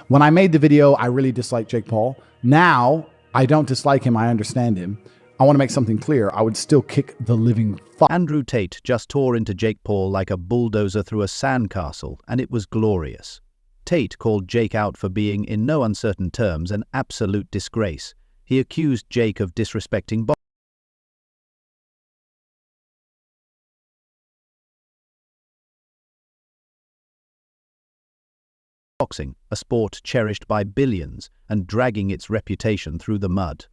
When I made the video, I really disliked Jake Paul. Now, I don't dislike him. I understand him. I want to make something clear. I would still kick the living fuck. Andrew Tate just tore into Jake Paul like a bulldozer through a sandcastle, and it was glorious. Tate called Jake out for being, in no uncertain terms, an absolute disgrace. He accused Jake of disrespecting boxing, a sport cherished by billions, and dragging its reputation through the mud.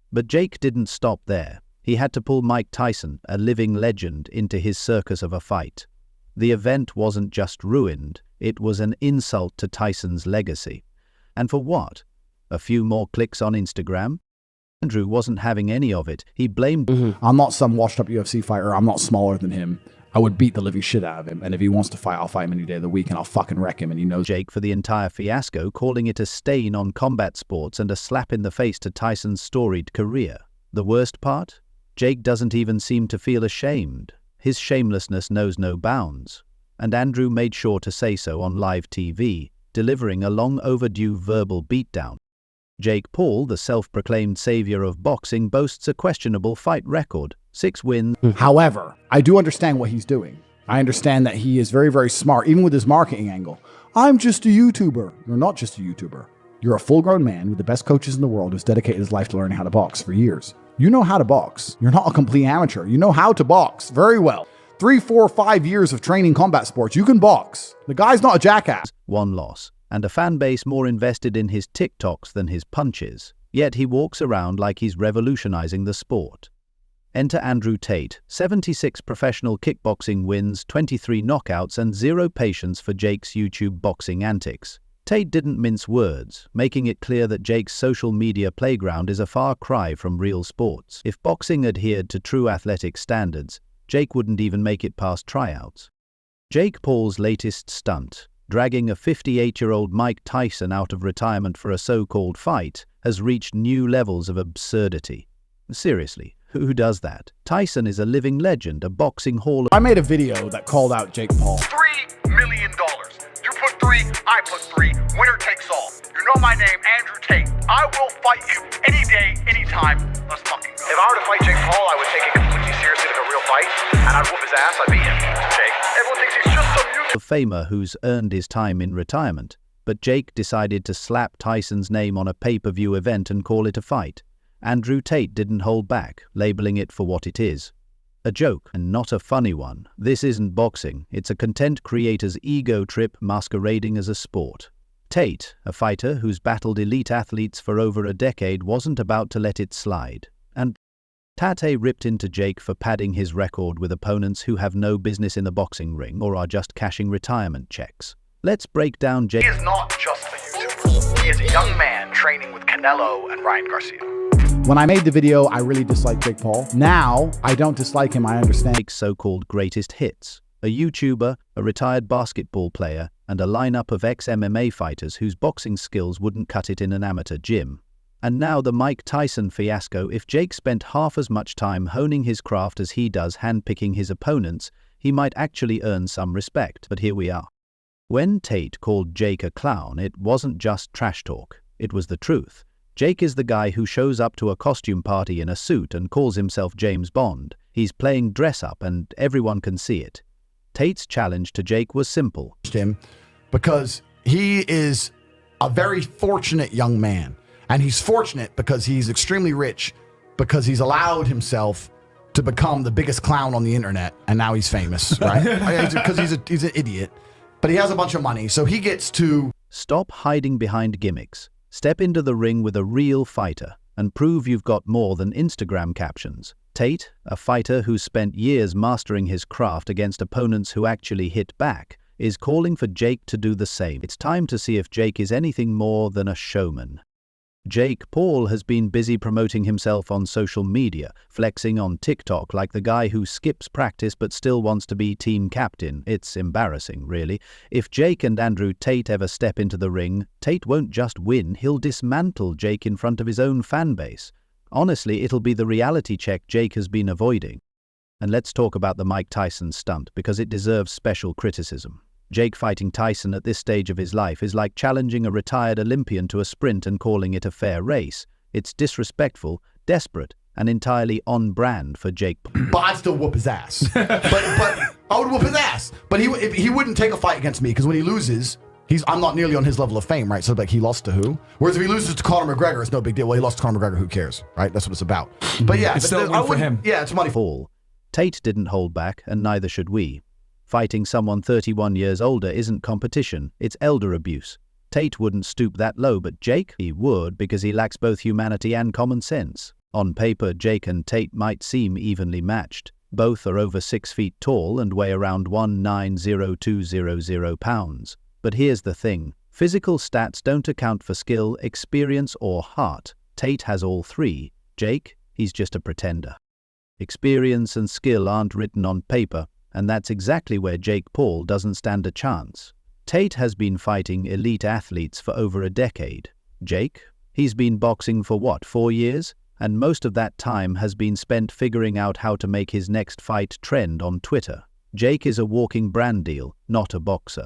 But Jake didn't stop there. He had to pull Mike Tyson, a living legend, into his circus of a fight. The event wasn't just ruined, it was an insult to Tyson's legacy. And for what? A few more clicks on Instagram? Andrew wasn't having any of it. He blamed I'm not some washed-up UFC fighter. I'm not smaller than him. I would beat the living shit out of him. And if he wants to fight, I'll fight him any day of the week and I'll fucking wreck him. And he knows Jake for the entire fiasco, calling it a stain on combat sports and a slap in the face to Tyson's storied career. The worst part? Jake doesn't even seem to feel ashamed. His shamelessness knows no bounds. And Andrew made sure to say so on live TV, delivering a long overdue verbal beatdown. Jake Paul, the self-proclaimed savior of boxing, boasts a questionable fight record. 6 wins. However, I do understand what he's doing. I understand that he is very, very smart, even with his marketing angle. I'm just a YouTuber. You're not just a YouTuber. You're a full-grown man with the best coaches in the world who's dedicated his life to learning how to box for years. You know how to box. You're not a complete amateur. You know how to box very well. 3, 4, 5 years of training combat sports. You can box. The guy's not a jackass. 1 loss, and a fan base more invested in his TikToks than his punches. Yet he walks around like he's revolutionizing the sport. Enter Andrew Tate, 76 professional kickboxing wins, 23 knockouts, and 0 patience for Jake's YouTube boxing antics. Tate didn't mince words, making it clear that Jake's social media playground is a far cry from real sports. If boxing adhered to true athletic standards, Jake wouldn't even make it past tryouts. Jake Paul's latest stunt, dragging a 58-year-old Mike Tyson out of retirement for a so-called fight, has reached new levels of absurdity. Seriously, who does that? Tyson is a living legend, a boxing hall of... I made a video that called out Jake Paul. $3 million. You put 3, I put 3. Winner takes all. You know my name, Andrew Tate. I will fight you any day, anytime. Let's fucking go. If I were to fight Jake Paul, I would take it completely seriously like a real fight, and I'd whoop his ass. I'd beat him. Jake. Everyone thinks he's just some YouTube famer who's earned his time in retirement. But Jake decided to slap Tyson's name on a pay-per-view event and call it a fight. Andrew Tate didn't hold back, labeling it for what it is. A joke, and not a funny one. This isn't boxing, it's a content creator's ego trip masquerading as a sport. Tate, a fighter who's battled elite athletes for over a decade, wasn't about to let it slide. And Tate ripped into Jake for padding his record with opponents who have no business in the boxing ring or are just cashing retirement checks. Let's break down Jake. He is not just a YouTuber. He is a young man training with Canelo and Ryan Garcia. When I made the video, I really disliked Jake Paul. Now, I don't dislike him. I understand. Jake's so-called greatest hits. A YouTuber, a retired basketball player, and a lineup of ex-MMA fighters whose boxing skills wouldn't cut it in an amateur gym. And now the Mike Tyson fiasco. If Jake spent half as much time honing his craft as he does handpicking his opponents, he might actually earn some respect. But here we are. When Tate called Jake a clown, it wasn't just trash talk. It was the truth. Jake is the guy who shows up to a costume party in a suit and calls himself James Bond. He's playing dress-up and everyone can see it. Tate's challenge to Jake was simple. Him because he is a very fortunate young man. And he's fortunate because he's extremely rich, because he's allowed himself to become the biggest clown on the internet. And now he's famous, right? Because he's an idiot. But he has a bunch of money, so he gets to... Stop hiding behind gimmicks. Step into the ring with a real fighter and prove you've got more than Instagram captions. Tate, a fighter who's spent years mastering his craft against opponents who actually hit back, is calling for Jake to do the same. It's time to see if Jake is anything more than a showman. Jake Paul has been busy promoting himself on social media, flexing on TikTok like the guy who skips practice but still wants to be team captain. It's embarrassing, really. If Jake and Andrew Tate ever step into the ring, Tate won't just win, he'll dismantle Jake in front of his own fan base. Honestly, it'll be the reality check Jake has been avoiding. And let's talk about the Mike Tyson stunt, because it deserves special criticism. Jake fighting Tyson at this stage of his life is like challenging a retired Olympian to a sprint and calling it a fair race. It's disrespectful, desperate, and entirely on brand for Jake. But I'd still whoop his ass. but I would whoop his ass. But he wouldn't take a fight against me because when he loses, I'm not nearly on his level of fame, right? So like he lost to who? Whereas if he loses to Conor McGregor, it's no big deal. Well, he lost to Conor McGregor, who cares, right? That's what it's about. But yeah, it's still a win for him. Yeah, it's money. Fall. Tate didn't hold back, and neither should we. Fighting someone 31 years older isn't competition, it's elder abuse. Tate wouldn't stoop that low, but Jake, he would because he lacks both humanity and common sense. On paper, Jake and Tate might seem evenly matched. Both are over 6 feet tall and weigh around 190,200 pounds. But here's the thing. Physical stats don't account for skill, experience, or heart. Tate has all three. Jake, he's just a pretender. Experience and skill aren't written on paper, and that's exactly where Jake Paul doesn't stand a chance. Tate has been fighting elite athletes for over a decade. Jake, he's been boxing for what, 4 years? And most of that time has been spent figuring out how to make his next fight trend on Twitter. Jake is a walking brand deal, not a boxer.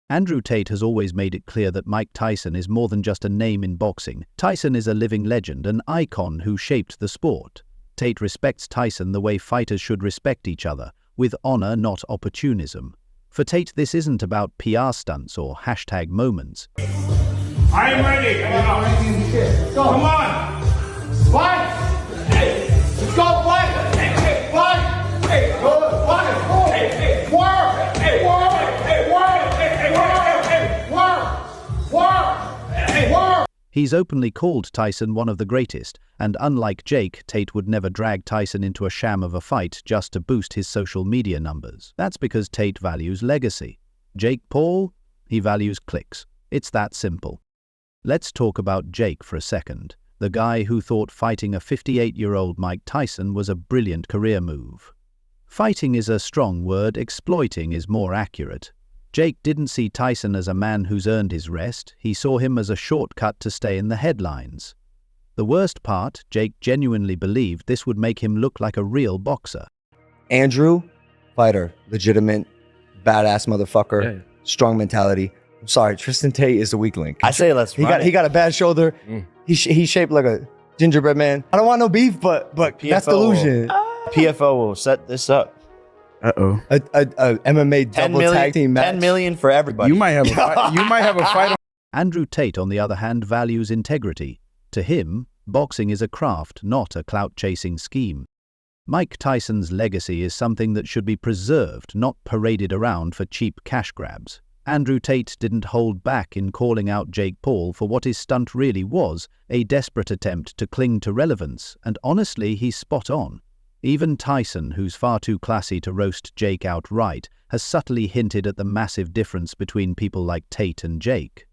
Andrew Tate has always made it clear that Mike Tyson is more than just a name in boxing. Tyson is a living legend, an icon who shaped the sport. Tate respects Tyson the way fighters should respect each other, with honor, not opportunism. For Tate, this isn't about PR stunts or hashtag moments. I am ready. Come on. Fight. Hey. Let's go. Fight. Hey. Fight. Hey. Go. Fight. Hey. Hey. Work. Hey. Work. Hey. Work. Hey. Work. Work. Hey. Work. He's openly called Tyson one of the greatest, and unlike Jake, Tate would never drag Tyson into a sham of a fight just to boost his social media numbers. That's because Tate values legacy. Jake Paul, he values clicks. It's that simple. Let's talk about Jake for a second, the guy who thought fighting a 58-year-old Mike Tyson was a brilliant career move. Fighting is a strong word, exploiting is more accurate. Jake didn't see Tyson as a man who's earned his rest, he saw him as a shortcut to stay in the headlines. The worst part, Jake genuinely believed this would make him look like a real boxer. Andrew, fighter, legitimate, badass motherfucker, strong mentality. I'm sorry, Tristan Tate is the weak link. I say let's run He got a bad shoulder. He's shaped like a gingerbread man. I don't want no beef, but that's delusion. PFO will set this up. Uh-oh. A MMA double tag team match. 10 million for everybody. You might have a fight. Andrew Tate, on the other hand, values integrity. To him, boxing is a craft, not a clout-chasing scheme. Mike Tyson's legacy is something that should be preserved, not paraded around for cheap cash grabs. Andrew Tate didn't hold back in calling out Jake Paul for what his stunt really was, a desperate attempt to cling to relevance, and honestly, he's spot on. Even Tyson, who's far too classy to roast Jake outright, has subtly hinted at the massive difference between people like Tate and Jake.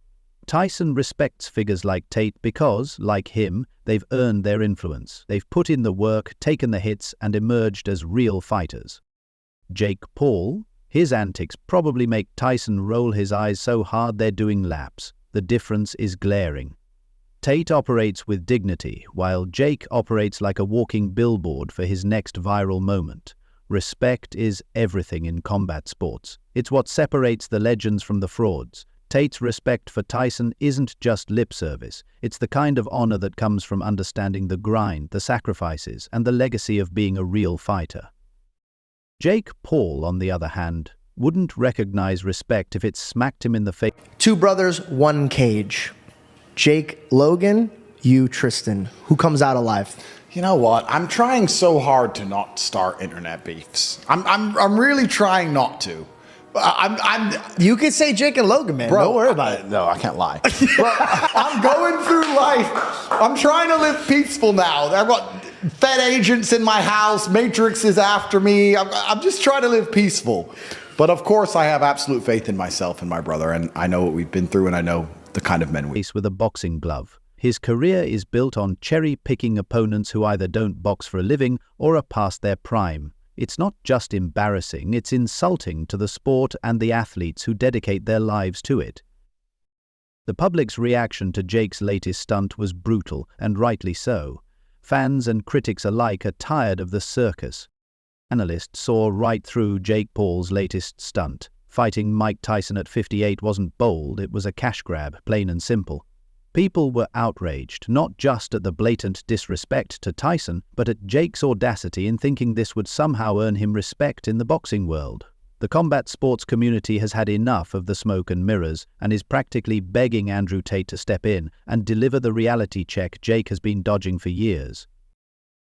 Tyson respects figures like Tate because, like him, they've earned their influence. They've put in the work, taken the hits, and emerged as real fighters. Jake Paul, his antics probably make Tyson roll his eyes so hard they're doing laps. The difference is glaring. Tate operates with dignity, while Jake operates like a walking billboard for his next viral moment. Respect is everything in combat sports. It's what separates the legends from the frauds. Tate's respect for Tyson isn't just lip service. It's the kind of honor that comes from understanding the grind, the sacrifices, and the legacy of being a real fighter. Jake Paul, on the other hand, wouldn't recognize respect if it smacked him in the face. Two brothers, one cage. Jake Logan, you Tristan. Who comes out alive? You know what? I'm trying so hard to not start internet beefs. I'm really trying not to. You could say Jake and Logan, man. Bro, don't worry about it. No, I can't lie. Bro, I'm going through life. I'm trying to live peaceful now. I've got Fed agents in my house. Matrix is after me. I'm just trying to live peaceful. But of course, I have absolute faith in myself and my brother, and I know what we've been through, and I know the kind of men we with a boxing glove. His career is built on cherry-picking opponents who either don't box for a living or are past their prime. It's not just embarrassing, it's insulting to the sport and the athletes who dedicate their lives to it. The public's reaction to Jake's latest stunt was brutal, and rightly so. Fans and critics alike are tired of the circus. Analysts saw right through Jake Paul's latest stunt. Fighting Mike Tyson at 58 wasn't bold, it was a cash grab, plain and simple. People were outraged, not just at the blatant disrespect to Tyson, but at Jake's audacity in thinking this would somehow earn him respect in the boxing world. The combat sports community has had enough of the smoke and mirrors and is practically begging Andrew Tate to step in and deliver the reality check Jake has been dodging for years.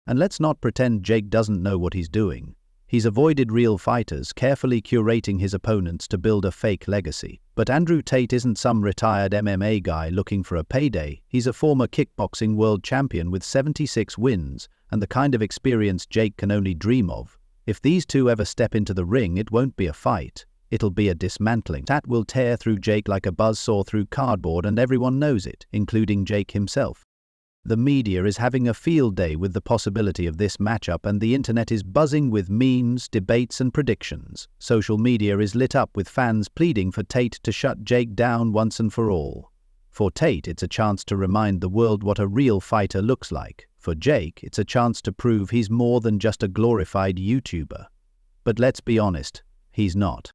And let's not pretend Jake doesn't know what he's doing. He's avoided real fighters, carefully curating his opponents to build a fake legacy. But Andrew Tate isn't some retired MMA guy looking for a payday. He's a former kickboxing world champion with 76 wins and the kind of experience Jake can only dream of. If these two ever step into the ring, it won't be a fight. It'll be a dismantling. Tate will tear through Jake like a buzzsaw through cardboard, and everyone knows it, including Jake himself. The media is having a field day with the possibility of this matchup, and the internet is buzzing with memes, debates, and predictions. Social media is lit up with fans pleading for Tate to shut Jake down once and for all. For Tate, it's a chance to remind the world what a real fighter looks like. For Jake, it's a chance to prove he's more than just a glorified YouTuber. But let's be honest, he's not.